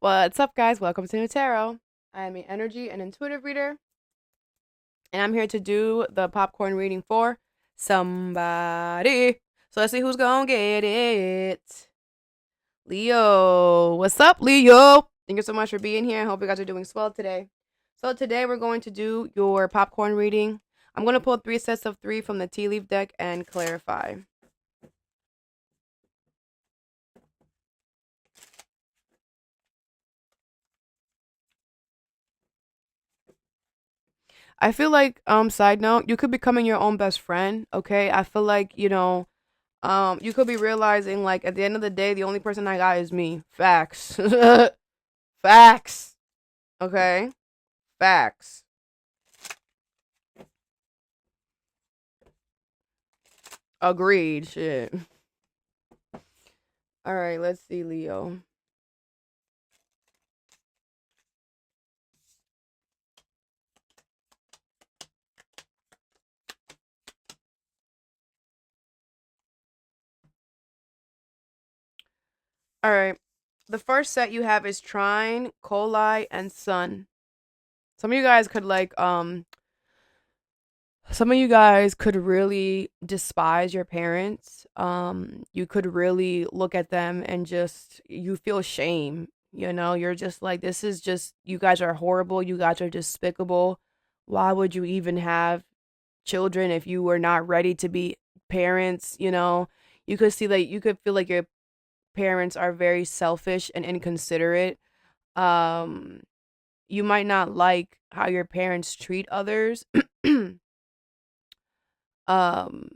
What's up, guys? Welcome to Nutarot. I am an energy and intuitive reader, and I'm here to do the popcorn reading for somebody. So let's see who's gonna get it. Leo. What's up, Leo? Thank you so much for being here. I hope you guys are doing swell today. So today we're going to do your popcorn reading. I'm going to pull 3 sets of 3 from the tea leaf deck and clarify. I feel like, side note, you could be becoming your own best friend, okay? I feel like, you could be realizing, like, at the end of the day, the only person I got is me. Facts. Facts. Okay? Facts. Agreed. Shit. Alright, let's see, Leo. Alright. The first set you have is Trine, Coli, and Sun. Some of you guys could, some of you guys could really despise your parents. You could really look at them and just you feel shame. You're just like, this is just, you guys are horrible. You guys are despicable. Why would you even have children if you were not ready to be parents? You could see that you could feel like your parents are very selfish and inconsiderate. Um, you might not like how your parents treat others. Um,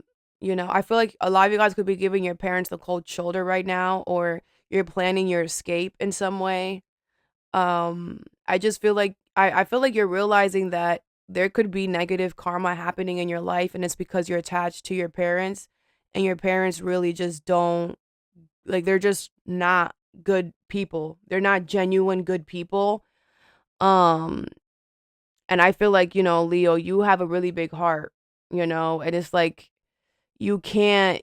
I feel like a lot of you guys could be giving your parents the cold shoulder right now, or you're planning your escape in some way. I just feel like I feel like you're realizing that there could be negative karma happening in your life, and it's because you're attached to your parents, and your parents really just don't, like, they're just not good people. They're not genuine good people. Um, and I feel like, Leo, you have a really big heart, and it's like you can't,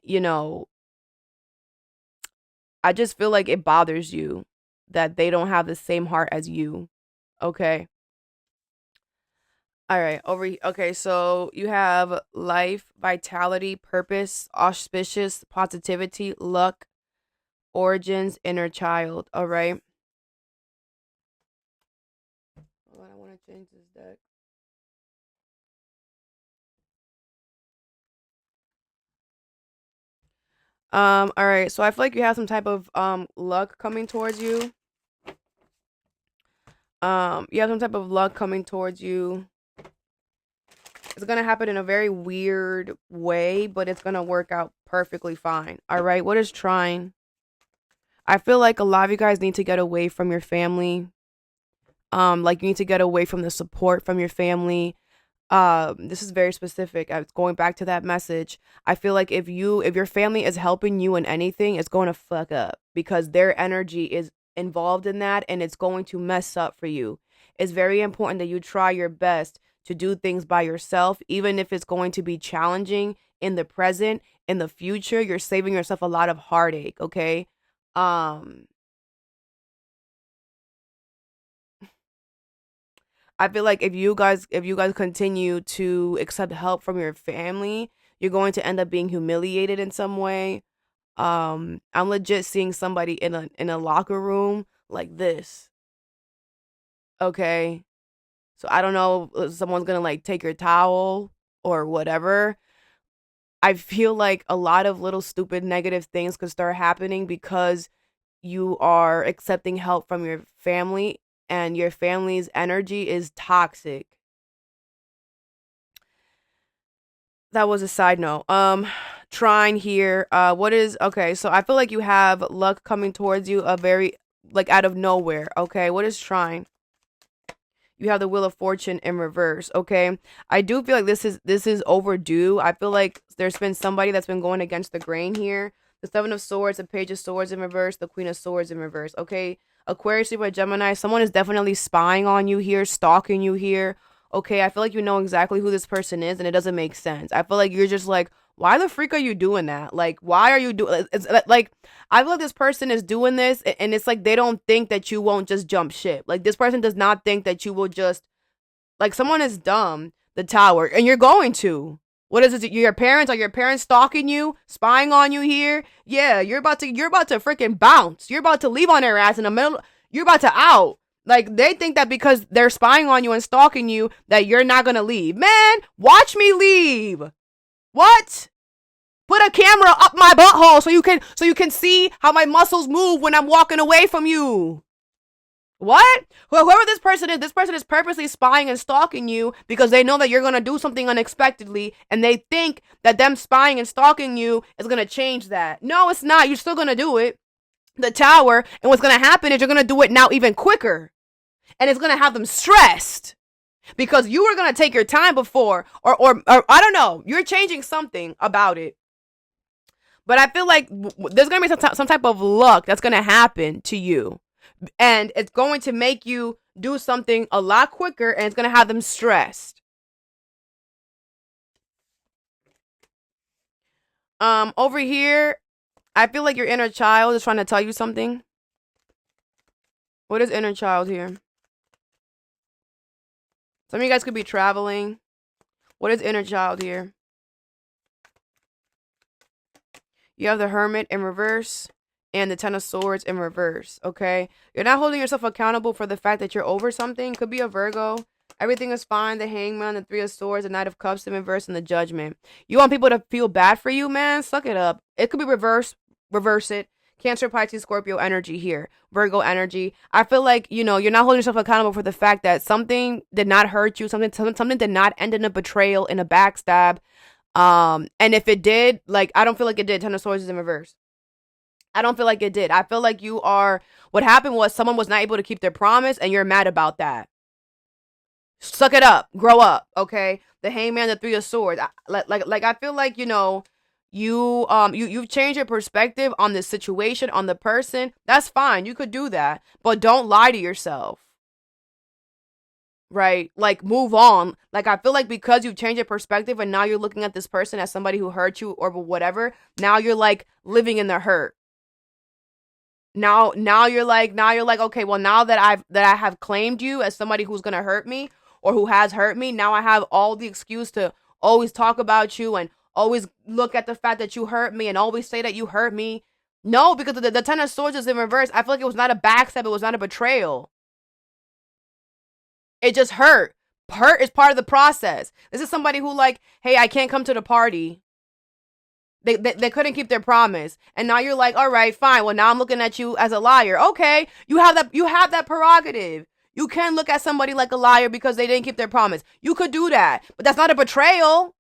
I just feel like it bothers you that they don't have the same heart as you. Okay. All right. Okay, so you have life, vitality, purpose, auspicious, positivity, luck, origins, inner child. All right. Hold on, I want to change this deck. All right. So I feel like you have some type of luck coming towards you. You have some type of luck coming towards you. It's gonna happen in a very weird way, but it's gonna work out perfectly fine. All right. What is trying? I feel like a lot of you guys need to get away from your family. Like, you need to get away from the support from your family. This is very specific. It's going back to that message. I feel like if your family is helping you in anything, it's going to fuck up because their energy is involved in that, and it's going to mess up for you. It's very important that you try your best to do things by yourself, even if it's going to be challenging in the present. In the future, you're saving yourself a lot of heartache. Okay. um I feel like if you guys continue to accept help from your family, you're going to end up being humiliated in some way. I'm legit seeing somebody in a locker room like this. Okay. So I don't know if someone's gonna like take your towel or whatever. I feel like a lot of little stupid negative things could start happening because you are accepting help from your family, and your family's energy is toxic. That was a side note. Trying here. What is okay? So I feel like you have luck coming towards you, a very like out of nowhere. Okay, what is trying? You have the Wheel of Fortune in reverse. Okay, I do feel like this is overdue. I feel like there's been somebody that's been going against the grain here. The Seven of Swords, the Page of Swords in reverse, the Queen of Swords in reverse. Okay, Aquarius, Libra, Gemini. Someone is definitely spying on you here, stalking you here. Okay, I feel like you know exactly who this person is, and it doesn't make sense. I feel like you're just like, Why the freak are you doing that? Like, why are you doing? It's like I feel like this person is doing this, and it's like they don't think that you won't just jump ship. Like this person does not think that you will just like someone is dumb. The tower, and you're going to. What is it? Your parents? Are your parents stalking you, spying on you here? Yeah, you're about to freaking bounce. You're about to leave on their ass in the middle. You're about to out. Like they think that because they're spying on you and stalking you that you're not gonna leave. Man, watch me leave. What? Put a camera up my butthole so you can see how my muscles move when I'm walking away from you. What? Whoever this person is purposely spying and stalking you because they know that you're going to do something unexpectedly and they think that them spying and stalking you is going to change that. No, it's not. You're still going to do it. The tower, and what's going to happen is you're going to do it now even quicker. And it's going to have them stressed because you were going to take your time before or I don't know. You're changing something about it. But I feel like there's going to be some type of luck that's going to happen to you. And it's going to make you do something a lot quicker and it's going to have them stressed. Over here, I feel like your inner child is trying to tell you something. What is inner child here? Some of you guys could be traveling. What is inner child here? You have the Hermit in reverse. And the Ten of Swords in reverse, okay? You're not holding yourself accountable for the fact that you're over something. Could be a Virgo. Everything is fine. The Hangman, the Three of Swords, the Knight of Cups in reverse, and the Judgment. You want people to feel bad for you, man? Suck it up. It could be reverse it. Cancer, Pisces, Scorpio energy here. Virgo energy. I feel like, you're not holding yourself accountable for the fact that something did not hurt you. Something did not end in a betrayal, in a backstab. And if it did, like, I don't feel like it did. Ten of Swords is in reverse. I don't feel like it did. I feel like what happened was someone was not able to keep their promise and you're mad about that. Suck it up. Grow up, okay? The Hangman, the Three of Swords. I feel like, you've changed your perspective on the situation, on the person. That's fine. You could do that. But don't lie to yourself. Right? Like, move on. Like, I feel like because you've changed your perspective and now you're looking at this person as somebody who hurt you or whatever, now you're like living in the hurt. Now you're like, okay, well, now that I have claimed you as somebody who's going to hurt me or who has hurt me, now I have all the excuse to always talk about you and always look at the fact that you hurt me and always say that you hurt me. No, because the Ten of Swords is in reverse. I feel like it was not a backstab. It was not a betrayal. It just hurt. Hurt is part of the process. This is somebody who like, hey, I can't come to the party. They couldn't keep their promise. And now you're like, all right, fine. Well, now I'm looking at you as a liar. Okay, you have that prerogative. You can look at somebody like a liar because they didn't keep their promise. You could do that. But that's not a betrayal.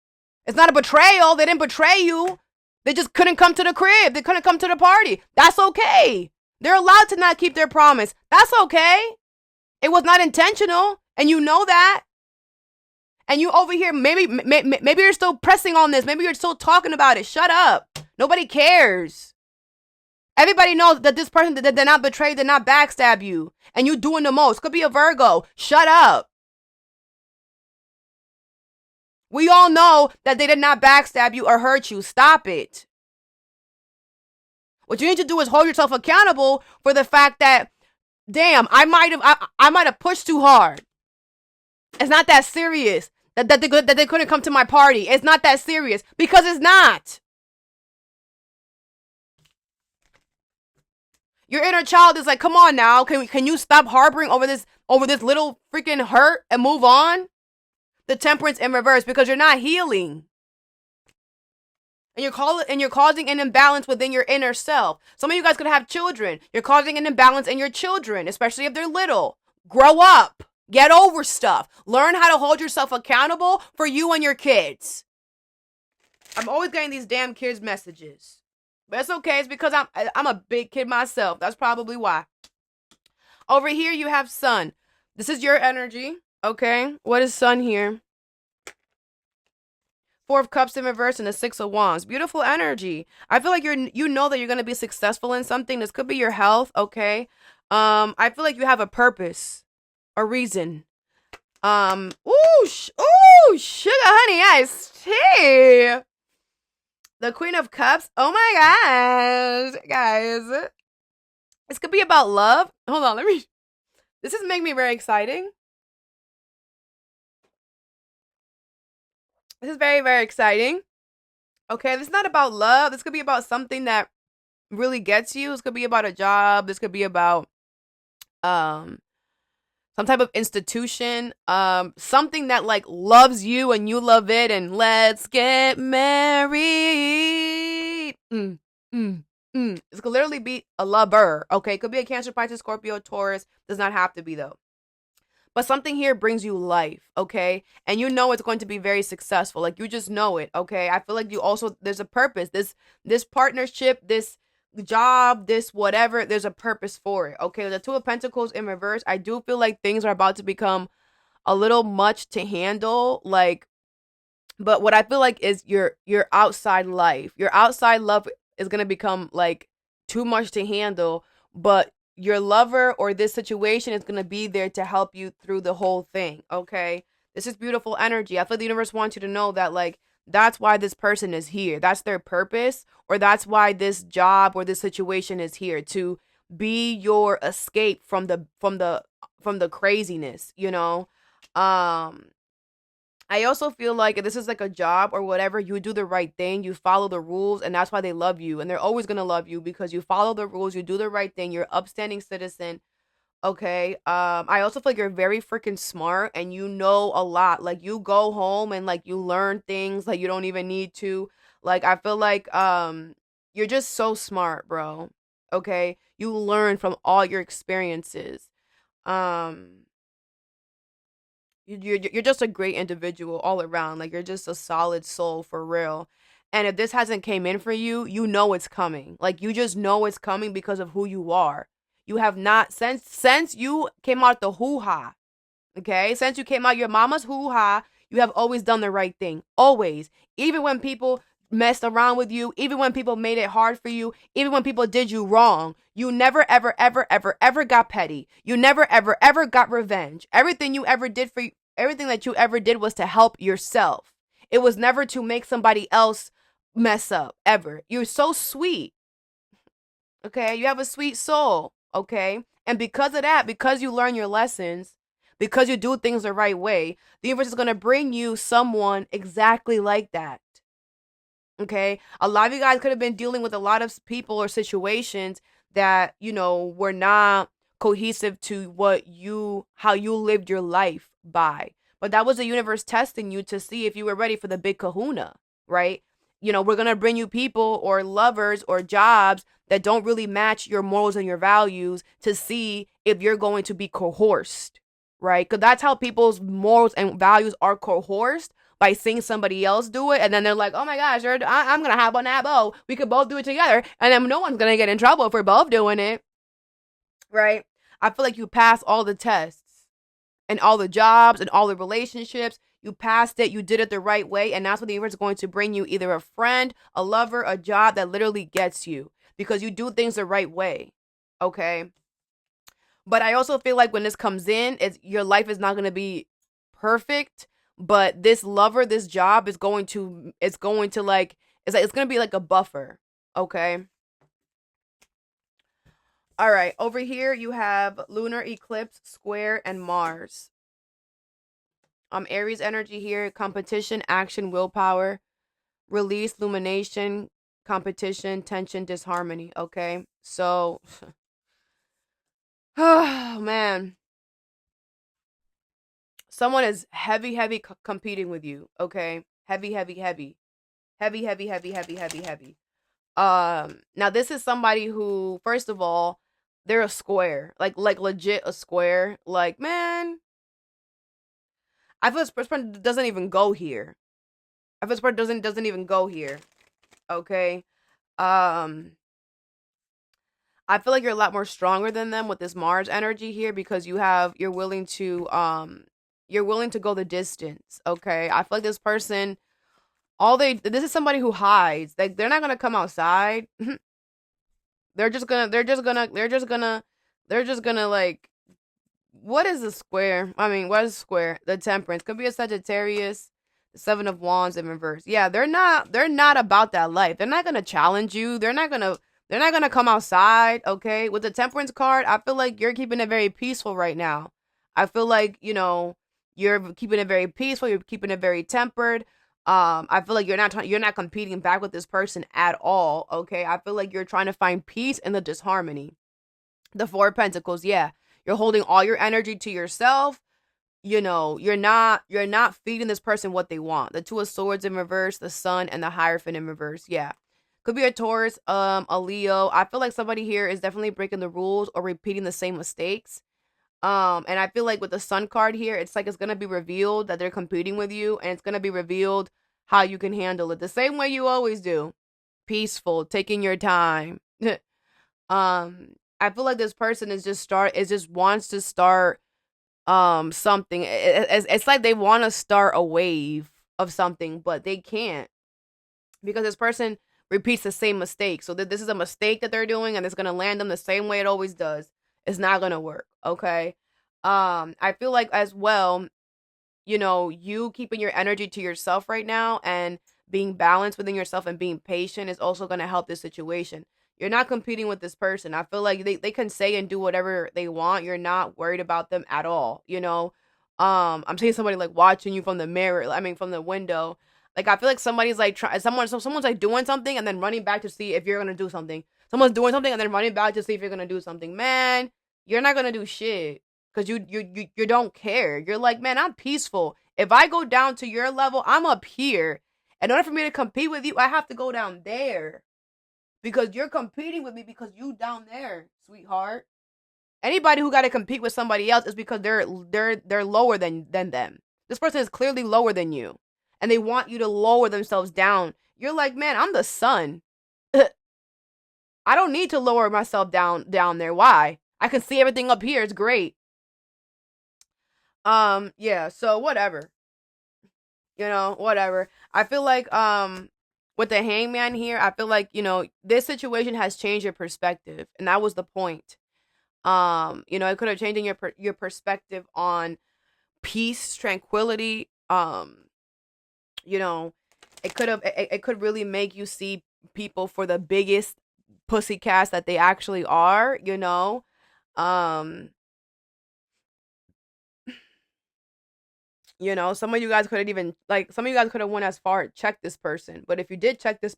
It's not a betrayal. They didn't betray you. They just couldn't come to the crib. They couldn't come to the party. That's okay. They're allowed to not keep their promise. That's okay. It was not intentional. And you know that. And you over here, maybe you're still pressing on this. Maybe you're still talking about it. Shut up. Nobody cares. Everybody knows that this person did not betray, did not backstab you. And you doing the most. Could be a Virgo. Shut up. We all know that they did not backstab you or hurt you. Stop it. What you need to do is hold yourself accountable for the fact that, damn, I might have pushed too hard. It's not that serious. That they couldn't come to my party. It's not that serious because it's not. Your inner child is like, come on now, can you stop harboring over this little freaking hurt and move on? The Temperance in reverse because you're not healing, and you're causing an imbalance within your inner self. Some of you guys could have children. You're causing an imbalance in your children, especially if they're little. Grow up. Get over stuff. Learn how to hold yourself accountable for you and your kids. I'm always getting these damn kids messages. But it's okay. It's because I'm a big kid myself. That's probably why. Over here you have Sun. This is your energy. Okay. What is Sun here? Four of Cups in reverse and the Six of Wands. Beautiful energy. I feel like you know that you're going to be successful in something. This could be your health. Okay. I feel like you have a purpose. A reason. Sugar honey iced tea. The Queen of Cups. Oh my gosh, guys. This could be about love. Hold on, let me. This is making me very exciting. This is very, very exciting. Okay, this is not about love. This could be about something that really gets you. This could be about a job. This could be about um some type of institution, something that like loves you and you love it, and let's get married. This could literally be a lover. Okay, it could be a Cancer, Pisces, Scorpio, Taurus. Does not have to be though. But something here brings you life, okay? And you know it's going to be very successful. Like you just know it, okay? I feel like you also there's a purpose. This partnership, this job, this whatever, there's a purpose for it. Okay? The Two of Pentacles in reverse, I do feel like things are about to become a little much to handle, like, but what I feel like is your outside life. Your outside love is going to become like too much to handle, but your lover or this situation is going to be there to help you through the whole thing, okay? This is beautiful energy. I feel like the universe wants you to know that like that's why this person is here. That's their purpose, or that's why this job or this situation is here to be your escape from the craziness, you know? I also feel like if this is like a job or whatever, you do the right thing, you follow the rules, and that's why they love you. And they're always going to love you because you follow the rules, you do the right thing, you're an upstanding citizen. Okay. I also feel like you're very freaking smart and you know a lot. Like you go home and like you learn things like you don't even need to. Like I feel like you're just so smart, bro. Okay? You learn from all your experiences. Um you're just a great individual all around. Like you're just a solid soul for real. And if this hasn't came in for you, you know it's coming. Like you just know it's coming because of who you are. You have not since you came out the hoo ha. Okay, since you came out your mama's hoo ha, you have always done the right thing. Always, even when people messed around with you, even when people made it hard for you, even when people did you wrong, you never ever ever ever ever got petty. You never ever ever got revenge. Everything that you ever did was to help yourself. It was never to make somebody else mess up ever. You're so sweet. Okay? You have a sweet soul, okay? And because of that, because you learn your lessons, because you do things the right way, the universe is going to bring you someone exactly like that. Okay? A lot of you guys could have been dealing with a lot of people or situations that, you know, were not cohesive to how you lived your life by. But that was the universe testing you to see if you were ready for the big kahuna, right? You know, we're going to bring you people or lovers or jobs that don't really match your morals and your values to see if you're going to be coerced, right? Because that's how people's morals and values are coerced, by seeing somebody else do it, and then they're like, "Oh my gosh, I'm gonna hop on that boat. We could both do it together, and then no one's gonna get in trouble if we're both doing it." Right? I feel like you pass all the tests and all the jobs and all the relationships. You passed it. You did it the right way, and that's what the universe is going to bring you: either a friend, a lover, a job that literally gets you because you do things the right way. Okay. But I also feel like when this comes in, your life is not going to be perfect, but this lover, this job is going to like it's going to be like a buffer, okay? All right, over here you have lunar eclipse, square, and Mars. Aries energy here: competition, action, willpower, release, illumination, competition, tension, disharmony, okay? So oh man, someone is heavy competing with you, okay? Heavy. Now this is somebody who, first of all, they're a square, like legit a square. Like, man, I feel this person doesn't even go here. I feel this person doesn't even go here. Okay. Um, I feel like you're a lot more stronger than them with this Mars energy here because you're willing to go the distance. Okay. I feel like this person, this is somebody who hides. Like they're not gonna come outside. They're just gonna like, what is a square? I mean, what is a square? The Temperance could be a Sagittarius. Seven of Wands in reverse. Yeah, they're not about that life. They're not gonna challenge you. They're not gonna come outside, okay? With the Temperance card, I feel like you're keeping it very peaceful right now. I feel like, you're keeping it very peaceful, you're keeping it very tempered. I feel like you're not competing back with this person at all, okay? I feel like you're trying to find peace in the disharmony. The Four of Pentacles, yeah. You're holding all your energy to yourself. You're not feeding this person what they want. The Two of Swords in reverse, the Sun, and the Hierophant in reverse. Yeah. Could be a Taurus, a Leo. I feel like somebody here is definitely breaking the rules or repeating the same mistakes. And I feel like with the Sun card here, it's like it's gonna be revealed that they're competing with you, and it's gonna be revealed how you can handle it the same way you always do. Peaceful, taking your time. I feel like this person is just wants to start something. It's like they want to start a wave of something, but they can't because this person repeats the same mistake. So this is a mistake that they're doing, and it's gonna land them the same way it always does. It's not gonna work. Okay. I feel like as well, you keeping your energy to yourself right now and being balanced within yourself and being patient is also gonna help this situation. You're not competing with this person. I feel like they can say and do whatever they want. You're not worried about them at all, I'm seeing somebody like watching you from the mirror, I mean from the window. Like I feel like somebody's like someone's like doing something and then running back to see if you're gonna do something. Someone's doing something and then running back to see if you're gonna do something. Man, you're not gonna do shit. Cause you don't care. You're like, man, I'm peaceful. If I go down to your level, I'm up here. In order for me to compete with you, I have to go down there. Because you're competing with me because you down there, sweetheart. Anybody who got to compete with somebody else is because they're lower than them. This person is clearly lower than you, and they want you to lower themselves down. You're like, man, I'm the sun. I don't need to lower myself down there. Why? I can see everything up here. It's great. Yeah. So whatever. Whatever. I feel like with the Hangman here, I feel like this situation has changed your perspective, and that was the point. It could have changed your perspective on peace, tranquility. You know, it could really make you see people for the biggest pussycats that they actually are. Um, some of you guys couldn't even some of you guys could have went as far check this person, but if you did check this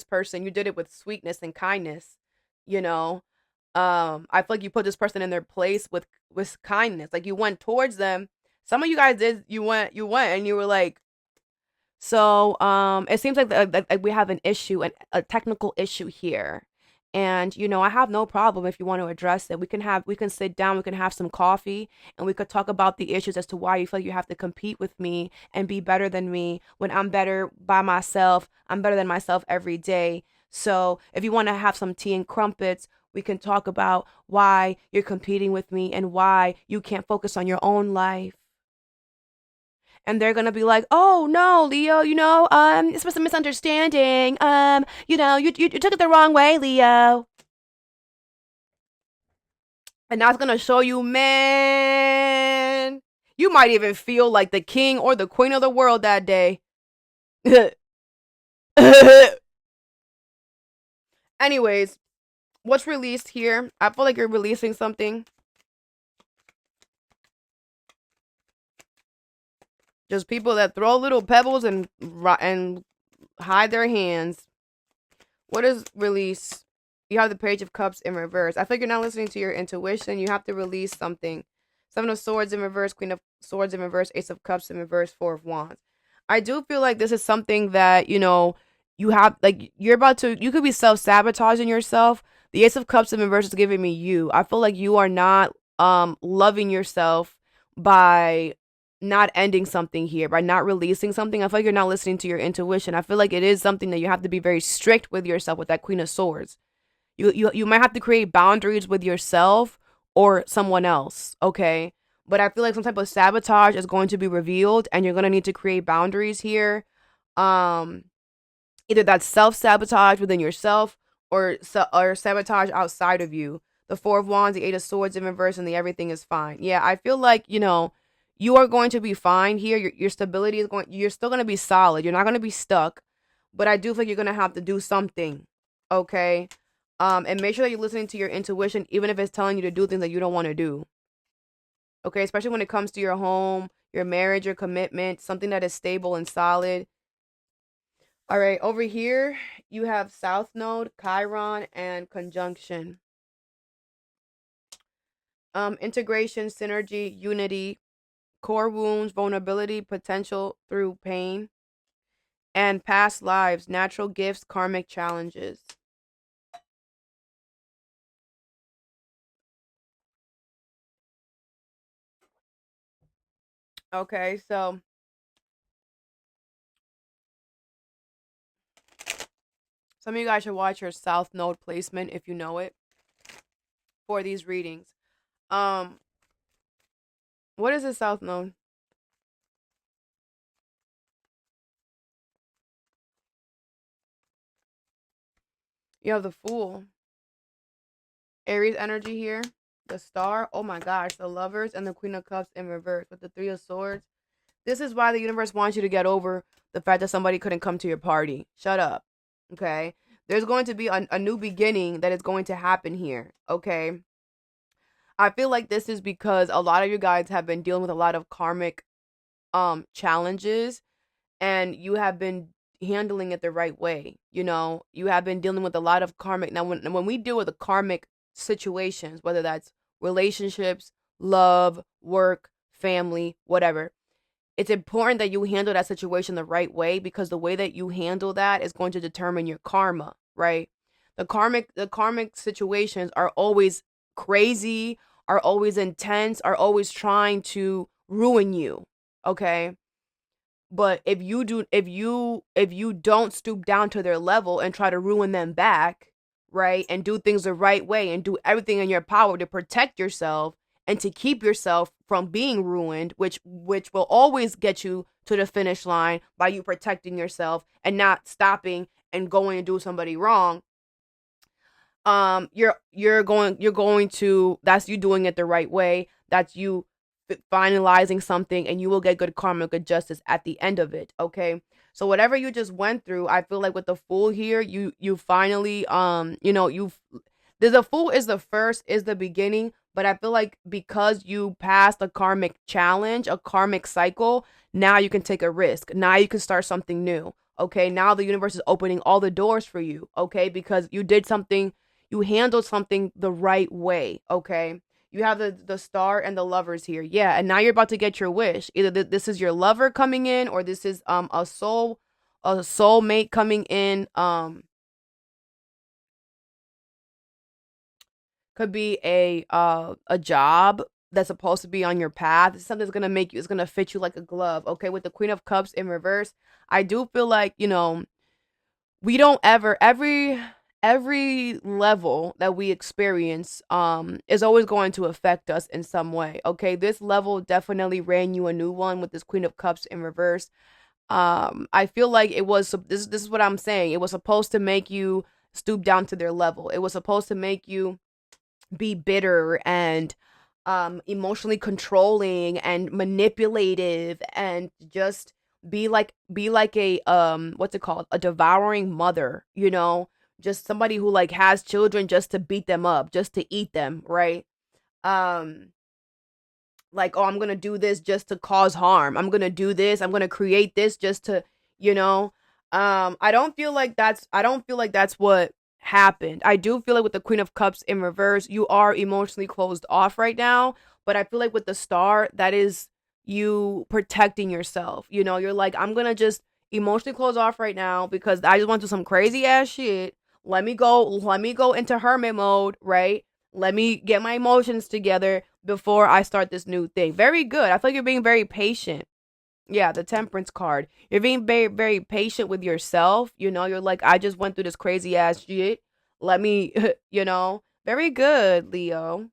person, you did it with sweetness and kindness. You know, I feel like you put this person in their place with kindness. Like you went towards them. Some of you guys did. You went, and you were like, so it seems like like we have an issue, a technical issue here. And I have no problem if you want to address it. We can sit down, we can have some coffee, and we could talk about the issues as to why you feel like you have to compete with me and be better than me when I'm better by myself. I'm better than myself every day. So if you want to have some tea and crumpets, we can talk about why you're competing with me and why you can't focus on your own life. And they're gonna be like, "Oh no, Leo, it's just a misunderstanding. You took it the wrong way, Leo." And that's gonna show you, man, you might even feel like the king or the queen of the world that day. Anyways, what's released here? I feel like you're releasing something. Just people that throw little pebbles and hide their hands. What is release? You have the Page of Cups in reverse. I feel like you're not listening to your intuition. You have to release something. Seven of Swords in reverse, Queen of Swords in reverse, Ace of Cups in reverse, Four of Wands. I do feel like this is something that, you have, like, you could be self-sabotaging yourself. The Ace of Cups in reverse is giving me you. I feel like you are not loving yourself by not ending something here, by not releasing something. I feel like you're not listening to your intuition. I feel like it is something that you have to be very strict with yourself with that Queen of Swords. You might have to create boundaries with yourself or someone else, okay? But I feel like some type of sabotage is going to be revealed, and you're going to need to create boundaries here. Either that's self-sabotage within yourself or sabotage outside of you. The Four of Wands, the Eight of Swords in reverse, and the everything is fine. Yeah, I feel like, You are going to be fine here. Your stability is you're still going to be solid. You're not going to be stuck, but I do think you're going to have to do something. Okay. And make sure that you're listening to your intuition, even if it's telling you to do things that you don't want to do. Okay. Especially when it comes to your home, your marriage, your commitment, something that is stable and solid. All right. Over here, you have South Node, Chiron, and conjunction. Integration, synergy, unity, core wounds, vulnerability, potential through pain, and past lives, natural gifts, karmic challenges. Okay, so some of you guys should watch your South Node placement if you know it for these readings. Um, what is the South Node? You have the Fool, Aries energy here, the Star. Oh my gosh, the Lovers and the Queen of Cups in reverse with the Three of Swords. This is why the universe wants you to get over the fact that somebody couldn't come to your party. Shut up. Okay. There's going to be a new beginning that is going to happen here. Okay. I feel like this is because a lot of you guys have been dealing with a lot of karmic challenges, and you have been handling it the right way. You know, you have been dealing with a lot of karmic. Now when we deal with the karmic situations, whether that's relationships, love, work, family, whatever, it's important that you handle that situation the right way, because the way that you handle that is going to determine your karma, right? The karmic situations are always crazy, are always intense, are always trying to ruin you, okay? But if you don't stoop down to their level and try to ruin them back, right? And do things the right way and do everything in your power to protect yourself and to keep yourself from being ruined, which will always get you to the finish line by you protecting yourself and not stopping and going to do somebody wrong. You're going to, that's you doing it the right way. That's you finalizing something, and you will get good karma, good justice at the end of it. Okay. So whatever you just went through, I feel like with the Fool here, you finally you've the Fool is the first, is the beginning, but I feel like because you passed a karmic challenge, a karmic cycle, now you can take a risk. Now you can start something new. Okay. Now the universe is opening all the doors for you. Okay. Because you did something, you handled something the right way. Okay. You have the Star and the Lovers here. Yeah, and now you're about to get your wish. Either this is your lover coming in, or this is a soulmate coming in. Could be a job that's supposed to be on your path. It's something that's gonna make you, it's gonna fit you like a glove. Okay, with the Queen of Cups in reverse, I do feel like, we don't ever, every level that we experience is always going to affect us in some way. Okay, this level definitely ran you a new one with this Queen of Cups in reverse. I feel like it was, this is what I'm saying, it was supposed to make you stoop down to their level. It was supposed to make you be bitter and emotionally controlling and manipulative, and just be like a what's it called, a devouring mother, just somebody who like has children just to beat them up, just to eat them, right? um like, oh, I'm gonna do this just to cause harm, I'm gonna do this, I'm gonna create this just to, you know I don't feel like that's what happened. I do feel like with the Queen of Cups in reverse, you are emotionally closed off right now, but I feel like with the Star, that is you protecting yourself. You're like, I'm gonna just emotionally close off right now because I just went through some crazy ass shit. Let me go into hermit mode, right? Let me get my emotions together before I start this new thing. Very good. I feel like you're being very patient. Yeah, the Temperance card. You're being very, very patient with yourself. You're like, I just went through this crazy ass shit. Let me, very good, Leo.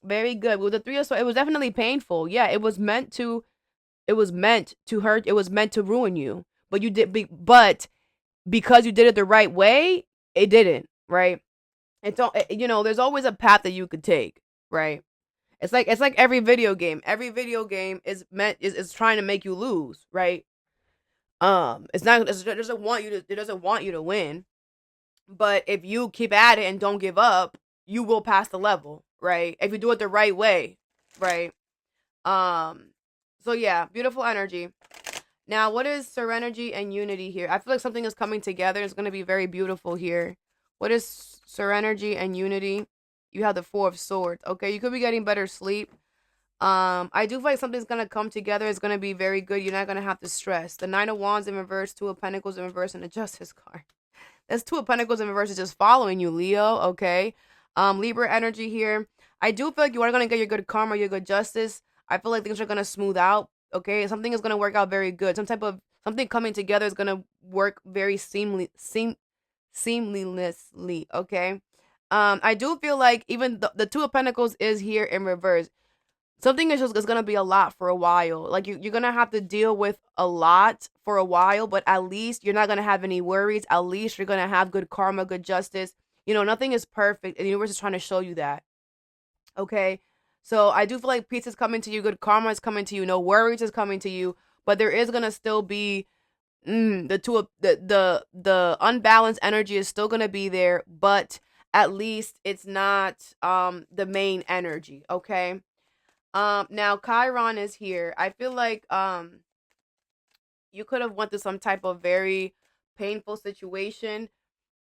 Very good. With the Three of Swords, it was definitely painful. Yeah, it was meant to hurt. It was meant to ruin you. But because you did it the right way, it didn't, right? It's all, there's always a path that you could take, right? It's like every video game. Every video game is trying to make you lose, right? It's not it doesn't want you to win. But if you keep at it and don't give up, you will pass the level, right? If you do it the right way, right? Um, so yeah, beautiful energy. Now, what is serenity and unity here? I feel like something is coming together. It's going to be very beautiful here. What is serenity and unity? You have the Four of Swords. Okay, you could be getting better sleep. I do feel like something's going to come together. It's going to be very good. You're not going to have to stress. The Nine of Wands in reverse, Two of Pentacles in reverse, and the Justice card. That's Two of Pentacles in reverse is just following you, Leo. Okay. Libra energy here. I do feel like you are going to get your good karma, your good justice. I feel like things are going to smooth out. Okay. Something is going to work out very good. Something coming together is going to work very seamlessly. Okay. I do feel like even the Two of Pentacles is here in reverse. Something is gonna be a lot for a while. Like you're gonna have to deal with a lot for a while, but at least you're not gonna have any worries. At least you're gonna have good karma, good justice. Nothing is perfect, and the universe is trying to show you that. Okay, so I do feel like peace is coming to you, good karma is coming to you, no worries is coming to you, but there is gonna still be the unbalanced energy is still gonna be there, but at least it's not the main energy. Okay. Now Chiron is here. I feel like you could have went through some type of very painful situation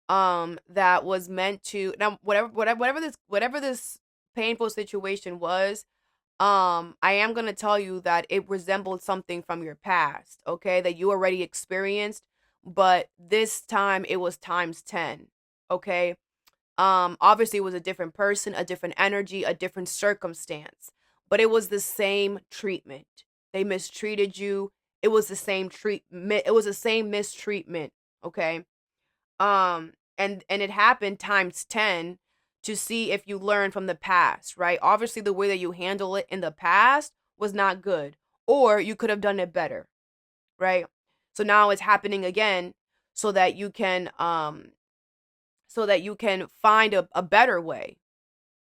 that was meant to now whatever this painful situation was, I am going to tell you that it resembled something from your past, okay, that you already experienced, but this time it was times 10, okay? Obviously it was a different person, a different energy, a different circumstance, but it was the same treatment. They mistreated you. It was the same treatment. It was the same mistreatment, okay? And it happened times 10 to see if you learn from the past, right? Obviously the way that you handle it in the past was not good, or you could have done it better, right? So now it's happening again so that you can find a better way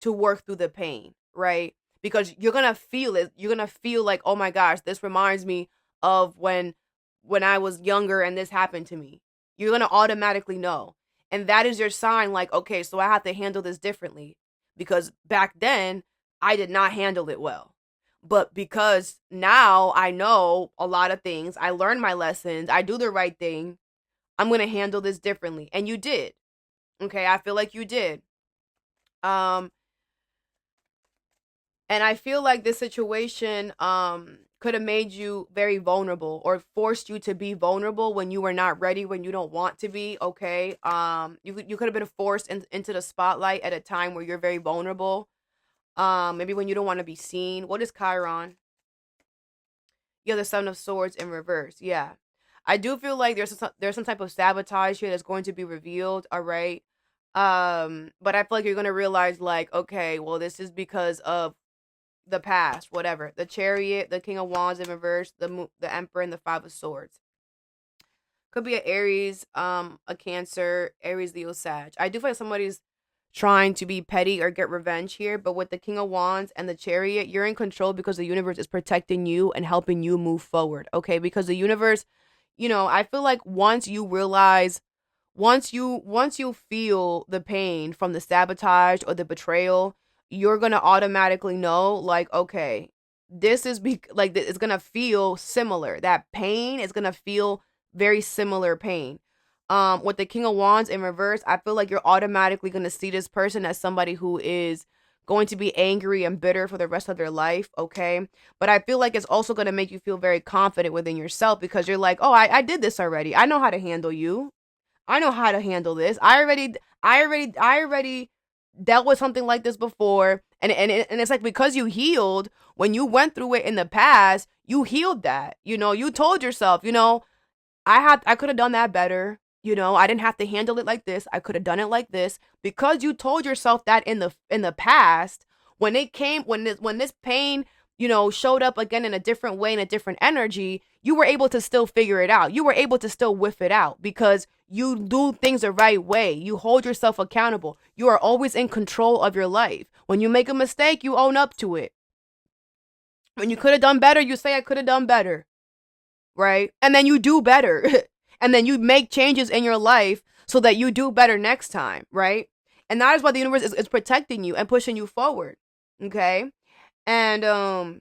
to work through the pain, right? Because you're gonna feel it. You're gonna feel like, oh my gosh, this reminds me of when I was younger and this happened to me. You're gonna automatically know. And that is your sign, like, okay, so I have to handle this differently. Because back then, I did not handle it well. But because now I know a lot of things, I learned my lessons, I do the right thing, I'm gonna handle this differently. And you did. Okay, I feel like you did. And I feel like this situation could have made you very vulnerable or forced you to be vulnerable when you were not ready, when you don't want to be, okay? You could have been forced into the spotlight at a time where you're very vulnerable. Maybe when you don't want to be seen. What is Chiron? You have the Seven of Swords in reverse. Yeah. I do feel like there's some type of sabotage here that's going to be revealed, all right? But I feel like you're going to realize, like, okay, well, this is because of the past, whatever. The Chariot, the King of Wands in reverse, the Emperor, and the Five of Swords. Could be an Aries, a Cancer, Aries, Leo, Sag. I do feel like somebody's trying to be petty or get revenge here, but with the King of Wands and the Chariot, you're in control because the universe is protecting you and helping you move forward, okay? Because the universe, I feel like once you feel the pain from the sabotage or the betrayal, you're going to automatically know, like, okay, this is it's going to feel similar. That pain is going to feel very similar pain. With the King of Wands in reverse, I feel like you're automatically going to see this person as somebody who is going to be angry and bitter for the rest of their life, okay? But I feel like it's also going to make you feel very confident within yourself because you're like, oh, I did this already. I know how to handle you. I know how to handle this. I already dealt with something like this before. And it's like, because you healed, when you went through it in the past, you healed that. You told yourself, I could have done that better. I didn't have to handle it like this. I could have done it like this. Because you told yourself that in the past, when this pain, showed up again in a different way, in a different energy, you were able to still figure it out. You were able to still whiff it out because you do things the right way. You hold yourself accountable. You are always in control of your life. When you make a mistake, you own up to it. When you could have done better, you say, I could have done better. Right? And then you do better. And then you make changes in your life so that you do better next time. Right? And that is why the universe is protecting you and pushing you forward. Okay? And,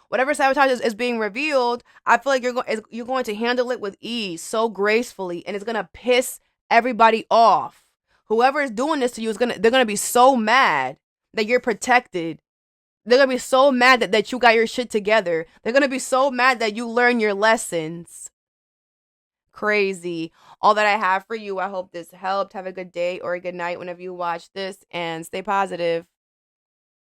whatever sabotage is being revealed, I feel like you're going to handle it with ease, so gracefully, and it's gonna piss everybody off. Whoever is doing this to you they're gonna be so mad that you're protected. They're gonna be so mad that you got your shit together. They're gonna be so mad that you learn your lessons. Crazy. All that I have for you. I hope this helped. Have a good day or a good night whenever you watch this, and stay positive.